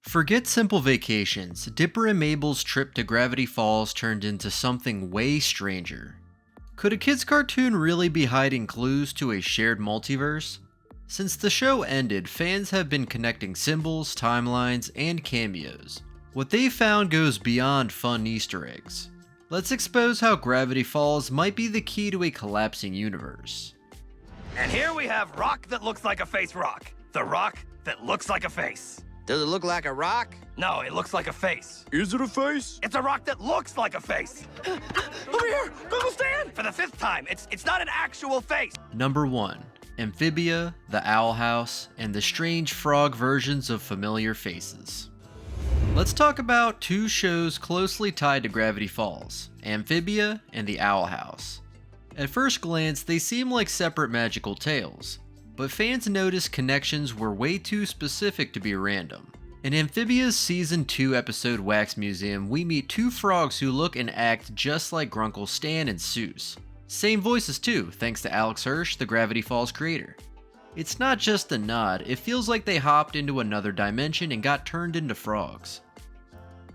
Forget simple vacations, Dipper and Mabel's trip to Gravity Falls turned into something way stranger. Could a kids' cartoon really be hiding clues to a shared multiverse? Since the show ended, fans have been connecting symbols, timelines, and cameos. What they found goes beyond fun Easter eggs. Let's expose how Gravity Falls might be the key to a collapsing universe. And here we have rock that looks like a face rock. The rock that looks like a face. Does it look like a rock? No, it looks like a face. Is it a face? It's a rock that looks like a face. Over here, Google stand! For the 5th time, it's not an actual face. Number 1. Amphibia, the Owl House, and the strange frog versions of familiar faces. Let's talk about two shows closely tied to Gravity Falls, Amphibia and the Owl House. At first glance, they seem like separate magical tales, but fans noticed connections were way too specific to be random. In Amphibia's Season 2 episode Wax Museum, we meet two frogs who look and act just like Grunkle Stan and Seuss. Same voices too, thanks to Alex Hirsch, the Gravity Falls creator. It's not just a nod, it feels like they hopped into another dimension and got turned into frogs.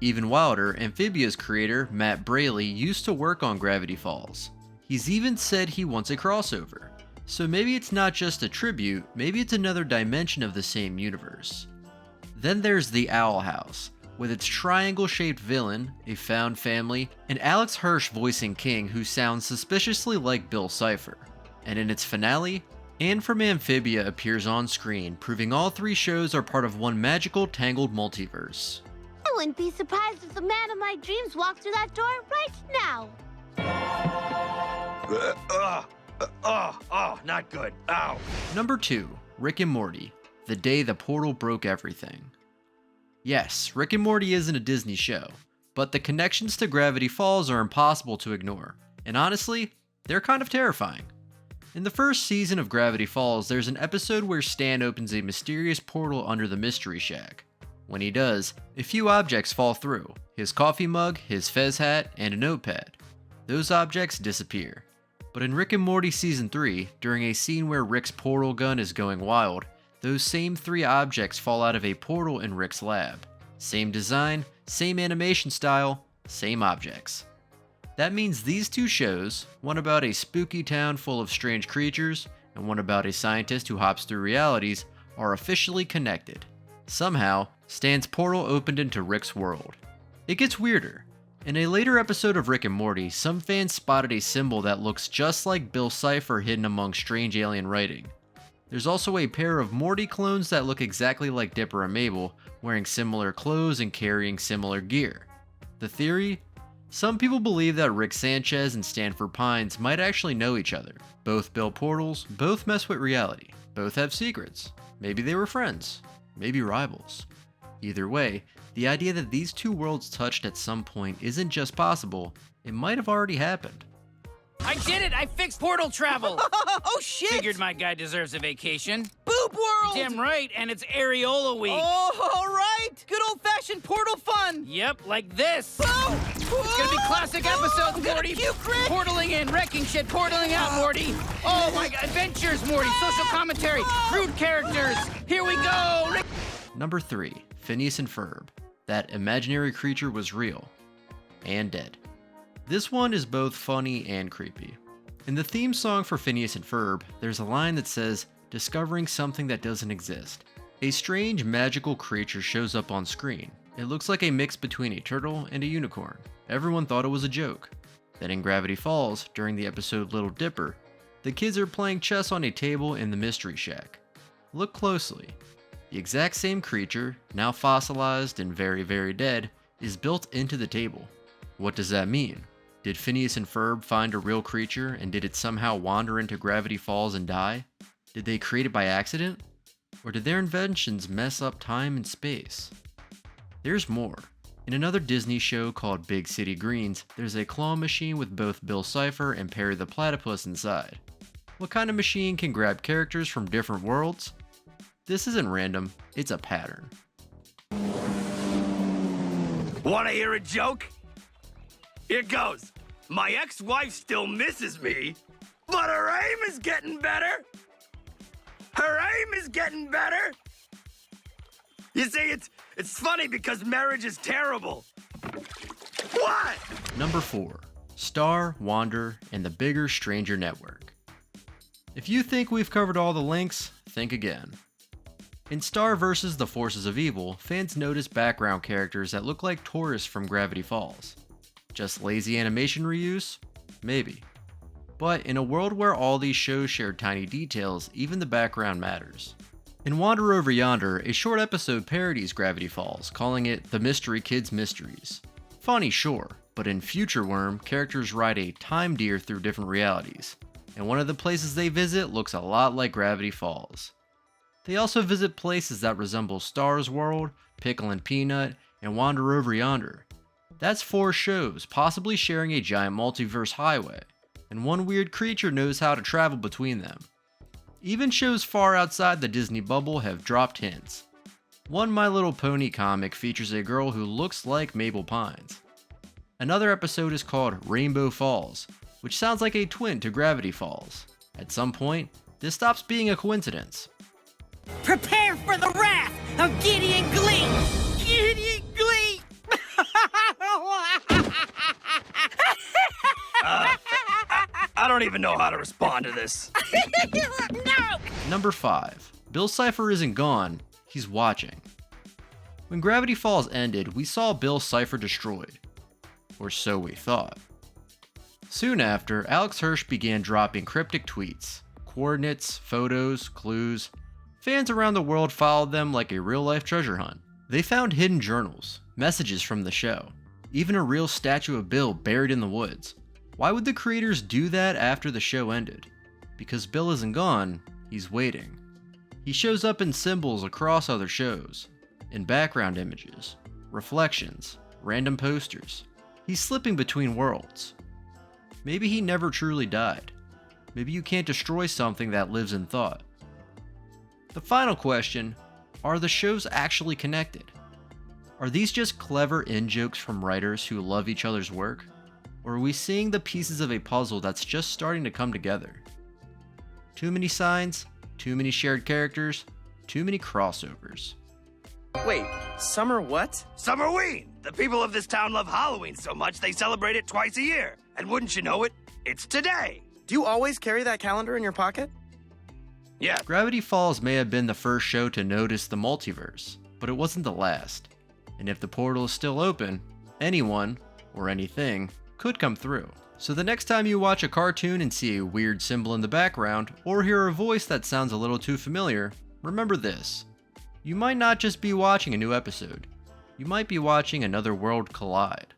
Even wilder, Amphibia's creator, Matt Braley, used to work on Gravity Falls. He's even said he wants a crossover. So maybe it's not just a tribute, maybe it's another dimension of the same universe. Then there's the Owl House, with its triangle-shaped villain, a found family, and Alex Hirsch voicing King, who sounds suspiciously like Bill Cipher. And in its finale, Anne from Amphibia appears on screen, proving all three shows are part of one magical, tangled multiverse. I wouldn't be surprised if the man of my dreams walked through that door right now. Not good. Ow. Number 2. Rick and Morty, the day the portal broke everything. Yes, Rick and Morty isn't a Disney show, but the connections to Gravity Falls are impossible to ignore, and honestly, they're kind of terrifying. In the first season of Gravity Falls, there's an episode where Stan opens a mysterious portal under the Mystery Shack. When he does, a few objects fall through: his coffee mug, his fez hat, and a notepad. Those objects disappear. But in Rick and Morty Season 3, during a scene where Rick's portal gun is going wild, those same 3 objects fall out of a portal in Rick's lab. Same design, same animation style, same objects. That means these two shows, one about a spooky town full of strange creatures, and one about a scientist who hops through realities, are officially connected. Somehow, Stan's portal opened into Rick's world. It gets weirder. In a later episode of Rick and Morty, some fans spotted a symbol that looks just like Bill Cipher hidden among strange alien writing. There's also a pair of Morty clones that look exactly like Dipper and Mabel, wearing similar clothes and carrying similar gear. The theory? Some people believe that Rick Sanchez and Stanford Pines might actually know each other. Both build portals, both mess with reality, both have secrets. Maybe they were friends, maybe rivals. Either way, the idea that these two worlds touched at some point isn't just possible, it might have already happened. I did it! I fixed portal travel! Oh, shit! Figured my guy deserves a vacation. Boob World! Damn right, and it's Areola week. Oh, all right! Good old-fashioned portal fun! Yep, like this. Oh! It's gonna be classic episodes, Morty. Puke, Rick! Portaling in, wrecking shit, portaling out, Morty. Oh my god, adventures, Morty, social commentary, rude characters. Here we go! Rick. Number 3. Phineas and Ferb. That imaginary creature was real. And dead. This one is both funny and creepy. In the theme song for Phineas and Ferb, there's a line that says, "Discovering something that doesn't exist." A strange magical creature shows up on screen. It looks like a mix between a turtle and a unicorn. Everyone thought it was a joke. Then in Gravity Falls, during the episode Little Dipper, the kids are playing chess on a table in the Mystery Shack. Look closely. The exact same creature, now fossilized and very, very dead, is built into the table. What does that mean? Did Phineas and Ferb find a real creature, and did it somehow wander into Gravity Falls and die? Did they create it by accident? Or did their inventions mess up time and space? There's more. In another Disney show called Big City Greens, there's a claw machine with both Bill Cipher and Perry the Platypus inside. What kind of machine can grab characters from different worlds? This isn't random, it's a pattern. Wanna hear a joke? Here goes. My ex-wife still misses me, but her aim is getting better. Her aim is getting better. You see, It's funny because marriage is terrible. What? Number 4. Star, Wander, and the Bigger Stranger Network. If you think we've covered all the links, think again. In Star vs. the Forces of Evil, fans notice background characters that look like tourists from GravityFalls. Just lazy animation reuse? Maybe. But in a world where all these shows share tiny details, even the background matters. In Wander Over Yonder, a short episode parodies GravityFalls, calling it The Mystery Kids Mysteries. Funny, sure, but in Future Worm, characters ride a time deer through different realities, and one of the places they visit looks a lot like GravityFalls. They also visit places that resemble Star's World, Pickle and Peanut, and Wander Over Yonder. That's 4 shows, possibly sharing a giant multiverse highway, and one weird creature knows how to travel between them. Even shows far outside the Disney bubble have dropped hints. One My Little Pony comic features a girl who looks like Mabel Pines. Another episode is called Rainbow Falls, which sounds like a twin to Gravity Falls. At some point, this stops being a coincidence. Prepare for the wrath of Gideon Glee! Gideon Glee! I don't even know how to respond to this. No! Number 5. Bill Cipher isn't gone, he's watching. When Gravity Falls ended, we saw Bill Cipher destroyed. Or so we thought. Soon after, Alex Hirsch began dropping cryptic tweets, coordinates, photos, clues. Fans around the world followed them like a real-life treasure hunt. They found hidden journals, messages from the show, even a real statue of Bill buried in the woods. Why would the creators do that after the show ended? Because Bill isn't gone, he's waiting. He shows up in symbols across other shows, in background images, reflections, random posters. He's slipping between worlds. Maybe he never truly died. Maybe you can't destroy something that lives in thought. The final question, are the shows actually connected? Are these just clever in-jokes from writers who love each other's work? Or are we seeing the pieces of a puzzle that's just starting to come together? Too many signs, too many shared characters, too many crossovers. Wait, summer what? Summerween! The people of this town love Halloween so much they celebrate it twice a year. And wouldn't you know it, it's today! Do you always carry that calendar in your pocket? Yeah. Gravity Falls may have been the first show to notice the multiverse, but it wasn't the last. And if the portal is still open, anyone, or anything, could come through. So the next time you watch a cartoon and see a weird symbol in the background, or hear a voice that sounds a little too familiar, remember this. You might not just be watching a new episode. You might be watching another world collide.